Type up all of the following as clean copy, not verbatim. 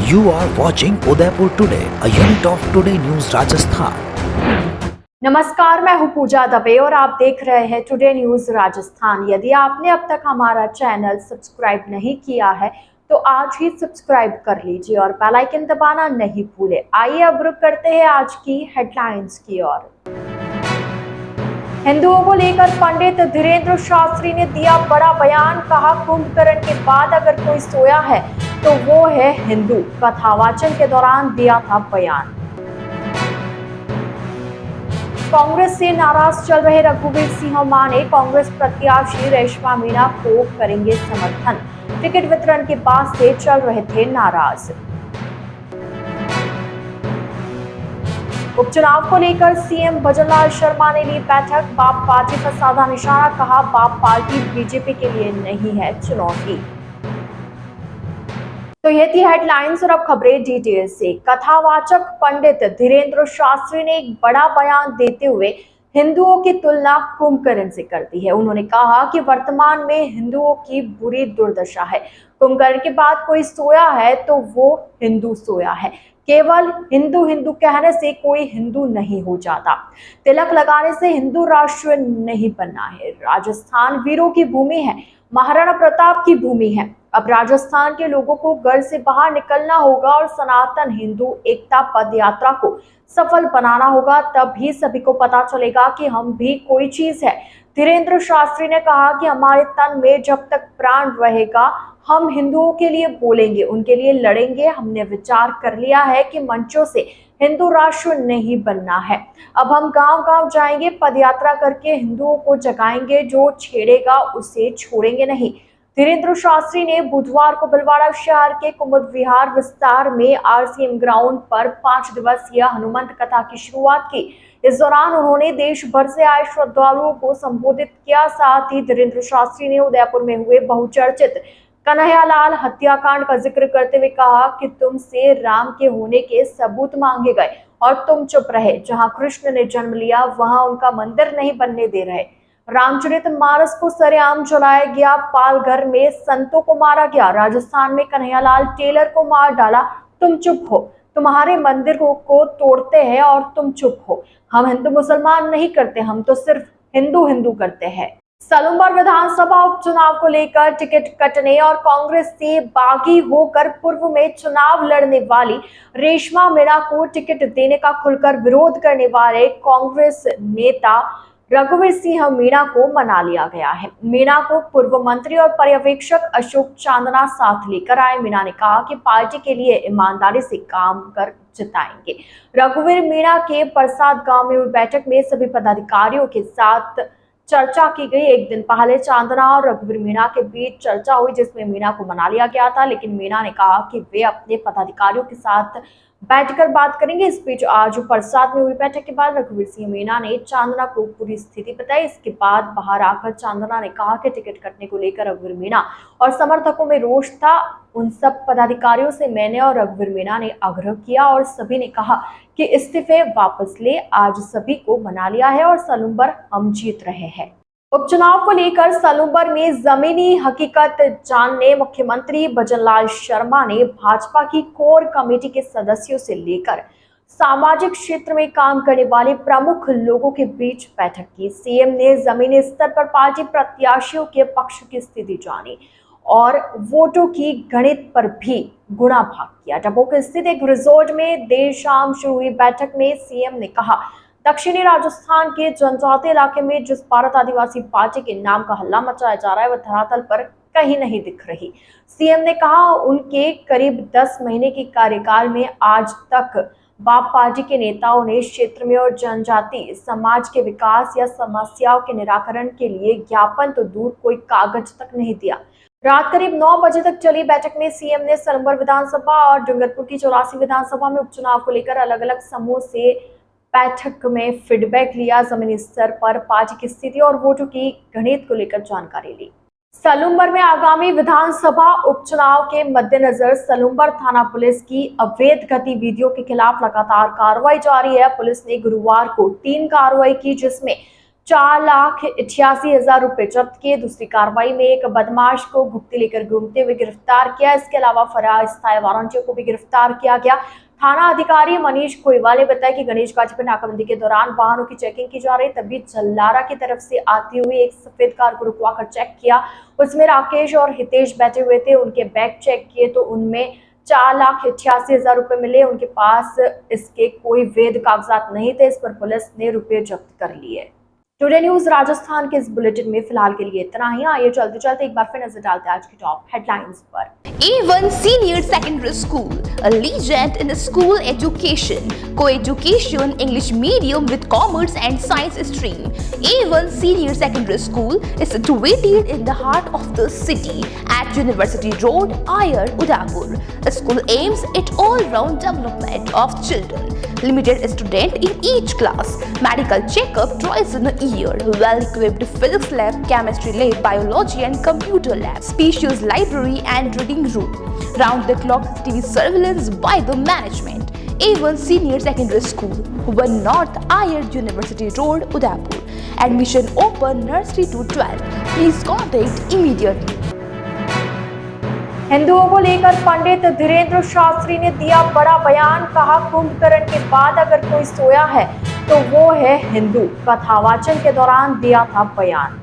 You are watching Udaipur Today, a unit of Today News Rajasthan. नमस्कार, मैं हूं पूजा दवे और आप देख रहे हैं टुडे न्यूज राजस्थान। यदि आपने अब तक हमारा चैनल सब्सक्राइब नहीं किया है तो आज ही सब्सक्राइब कर लीजिए और बेल आइकन दबाना नहीं भूलें। आइए अब रुक करते हैं आज की हेडलाइंस की ओर। हिंदुओं को लेकर पंडित धीरेन्द्र शास्त्री ने दिया बड़ा बयान, कहा कुंभकर्ण के बाद अगर कोई सोया है तो वो है हिंदू। कथावाचन के दौरान दिया था बयान। कांग्रेस से नाराज चल रहे रघुवीर सिंह माने कांग्रेस प्रत्याशी रेशमा मीणा को करेंगे समर्थन। टिकट वितरण के बाद से चल रहे थे नाराज। उपचुनाव को लेकर सीएम भजनलाल शर्मा ने ली बैठक। बाप पार्टी पर साधा निशाना, कहा बाप पार्टी बीजेपी के लिए नहीं है चुनौती। तो ये थी हेडलाइंस और अब खबरें डिटेल से। कथावाचक पंडित धीरेन्द्र शास्त्री ने एक बड़ा बयान देते हुए हिंदुओं की तुलना कुंभकर्ण से कर दी है। उन्होंने कहा कि वर्तमान में हिंदुओं की बुरी दुर्दशा है। कुंभकर्ण के बाद कोई सोया है तो वो हिंदू सोया है। केवल हिंदू हिंदू कहने से कोई हिंदू नहीं हो जाता। तिलक लगाने से हिंदू राष्ट्र नहीं बनना है। राजस्थान वीरों की भूमि है, महाराणा प्रताप की भूमि है। अब राजस्थान के लोगों को घर से बाहर निकलना होगा और सनातन हिंदू एकता पद यात्रा को सफल बनाना होगा। तभी सभी को पता चलेगा कि हम भी कोई चीज है। धीरेन्द्र शास्त्री ने कहा कि हमारे तन में जब तक प्राण रहेगा हम हिंदुओं के लिए बोलेंगे, उनके लिए लड़ेंगे। हमने विचार कर लिया है कि मंचों से हिंदू राष्ट्र नहीं बनना है। अब हम गांव-गांव जाएंगे, पदयात्रा करके हिंदुओं को जगाएंगे। जो छेड़ेगा उसे छोड़ेंगे नहीं। धीरेन्द्र शास्त्री ने बुधवार को भीलवाड़ा शहर के कुमुद विहार विस्तार में आरसीएम ग्राउंड पर 5 दिवसीय हनुमंत कथा की शुरुआत की। इस दौरान उन्होंने देश भर से आए श्रद्धालुओं को संबोधित किया। साथ ही धीरेन्द्र शास्त्री ने उदयपुर में हुए बहुचर्चित कन्हैयालाल हत्याकांड का जिक्र करते हुए कहा कि तुमसे राम के होने के सबूत मांगे गए और तुम चुप रहे। जहां कृष्ण ने जन्म लिया वहां उनका मंदिर नहीं बनने दे रहे। रामचरितमानस को सरेआम जलाया गया। पालघर में संतों को मारा गया। राजस्थान में कन्हैयालाल टेलर को मार डाला। तुम चुप हो। तुम्हारे मंदिरों को तोड़ते हैं और तुम चुप हो। हम हिंदू मुसलमान नहीं करते, हम तो सिर्फ हिंदू हिंदू करते हैं। सलूमबर विधानसभा उपचुनाव को लेकर टिकट कटने और कांग्रेस से बागी होकर पूर्व में चुनाव लड़ने वाली रेशमा मीणा को टिकट देने का खुलकर विरोध करने वाले कांग्रेस नेता रघुवीर सिंह मीणा को मना लिया गया है। मीणा को पूर्व मंत्री और पर्यवेक्षक अशोक चांदना साथ लेकर आए। मीणा ने कहा कि पार्टी के लिए ईमानदारी से काम कर जिताएंगे। रघुवीर मीणा के प्रसाद गांव में हुई बैठक में सभी पदाधिकारियों के साथ चर्चा की गई। एक दिन पहले चांदना और रघुवीर मीणा के बीच चर्चा हुई जिसमें मीणा को मना लिया गया था, लेकिन मीणा ने कहा कि वे अपने पदाधिकारियों के साथ बैठकर बात करेंगे। इस बीच आज प्रसाद में हुई बैठक के बाद रघुवीर सिंह मीणा ने चांदना को पूरी स्थिति बताई। इसके बाद बाहर आकर चांदना ने कहा कि टिकट कटने को लेकर रघुवीर मीणा और समर्थकों में रोष था। उन सब पदाधिकारियों से मैंने और रघुवीर मीणा ने आग्रह किया और सभी ने कहा कि इस्तीफे वापस ले। आज सभी को मना लिया है और सलूमबर हम जीत रहे हैं। उपचुनाव को लेकर सलूमबर में जमीनी हकीकत जानने मुख्यमंत्री भजनलाल शर्मा ने भाजपा की कोर कमेटी के सदस्यों से लेकर सामाजिक क्षेत्र में काम करने वाले प्रमुख लोगों के बीच बैठक की। सीएम ने जमीनी स्तर पर पार्टी प्रत्याशियों के पक्ष की स्थिति जानी और वोटों की गणित पर भी गुणा भाग किया। डबोक स्थित एक रिजॉर्ट में देर शाम शुरू हुई बैठक में सीएम ने कहा दक्षिणी राजस्थान के जनजातीय इलाके में जिस भारत आदिवासी पार्टी के नाम का हल्ला मचाया जा रहा है वह धरातल पर कहीं नहीं दिख रही। सीएम ने कहा उनके करीब 10 महीने के कार्यकाल में आज तक बाप पार्टी के नेताओं ने क्षेत्र में और जनजाति समाज के विकास या समस्याओं के निराकरण के लिए ज्ञापन तो दूर कोई कागज तक नहीं दिया। रात करीब 9 बजे तक चली बैठक में सीएम ने सलूमबर विधानसभा और डूंगरपुर की 84 विधानसभा में उपचुनाव को लेकर अलग अलग समूह से बैठक में फीडबैक लिया। जमीनी स्तर पर पार्टी की स्थिति और वोटों की गणित को लेकर जानकारी ली। सलूमबर में आगामी विधानसभा उपचुनाव के मद्देनजर सलूमबर थाना पुलिस की अवैध गतिविधियों के खिलाफ लगातार कार्रवाई जारी है। पुलिस ने गुरुवार को 3 कार्रवाई की जिसमें 4,88,000 रुपए जब्त किए। दूसरी कार्रवाई में एक बदमाश को भुगती लेकर घूमते हुए गिरफ्तार किया। इसके अलावा फरार स्थायी वारंटियों को भी गिरफ्तार किया गया। थाना अधिकारी मनीष कोईवाल ने बताया कि गणेश घाटी पर नाकाबंदी के दौरान वाहनों की चेकिंग की जा रही, तभी जल्लारा की तरफ से आती हुई एक सफेद कार को रुकवाकर चेक किया। उसमें राकेश और हितेश बैठे हुए थे। उनके बैग चेक किए तो उनमें 4,88,000 रुपए मिले। उनके पास इसके कोई वैध कागजात नहीं थे। इस पर पुलिस ने रुपए जब्त कर लिए। टुडे न्यूज राजस्थान के इस बुलेटिन में फिलहाल के लिए इतना ही। आइए चलते चलते एक बार फिर नजर डालते हैं आज की टॉप हेडलाइंस पर। A1 Senior Secondary School, a legend in school education, co-education, English medium with commerce and science stream. A1 Senior Secondary School is situated in the heart of the city at University Road, Ayer, Udaipur. The school aims at all-round development of children. Limited student in each class. Medical checkup twice in a year. Well-equipped physics lab, chemistry lab, biology and computer lab. Spacious library and reading room. Round-the-clock TV surveillance by the management. A1 Senior Secondary School, 1 North Ayer, University Road, Udaipur. Admission open nursery to 12. Please contact immediately. हिंदुओं को लेकर पंडित धीरेंद्र शास्त्री ने दिया बड़ा बयान। कहा, कुंभकर्ण के बाद अगर कोई सोया है तो वो है हिंदू। कथावाचन के दौरान दिया था बयान।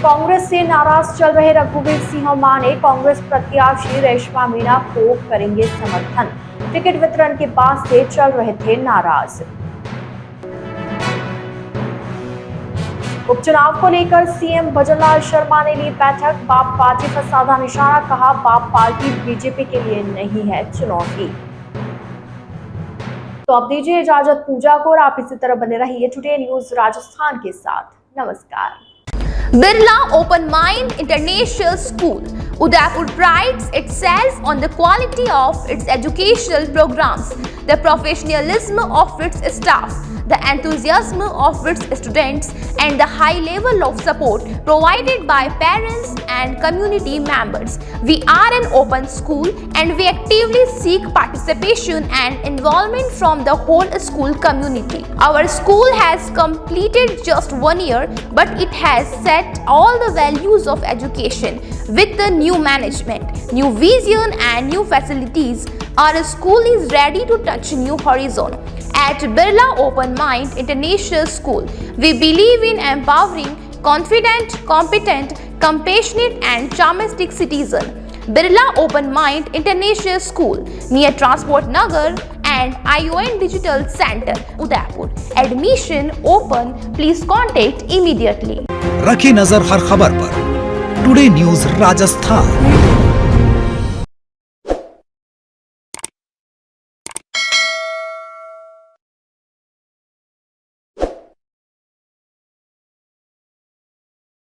कांग्रेस से नाराज चल रहे रघुवीर सिंह माने कांग्रेस प्रत्याशी रेशमा मीणा को करेंगे समर्थन। टिकट वितरण के बाद से चल रहे थे नाराज। उपचुनाव को लेकर सीएम भजनलाल शर्मा ने ली बैठक। बाप पार्टी पर साधा निशाना। कहा, बाप पार्टी बीजेपी के लिए नहीं है चुनौती। तो अब दीजिए इजाजत पूजा को और आप इसी तरह बने रहिए टुडे न्यूज राजस्थान के साथ। नमस्कार। Birla Open Mind International School, Udaipur prides itself on the quality of its educational programs, the professionalism of its staff, the enthusiasm of its students, and the high level of support provided by parents and community members. We are an open school and we actively seek participation and involvement from the whole school community. Our school has completed just 1 year, but it has set all the values of education with the new management, new vision and new facilities. Our school is ready to touch new horizon. At Birla Open Mind International School, we believe in empowering confident, competent, compassionate and charmistic citizen. Birla Open Mind International School near Transport Nagar and ION Digital Center, Udaipur. Admission open. Please contact immediately. रखी नजर हर खबर पर। Today news Rajasthan.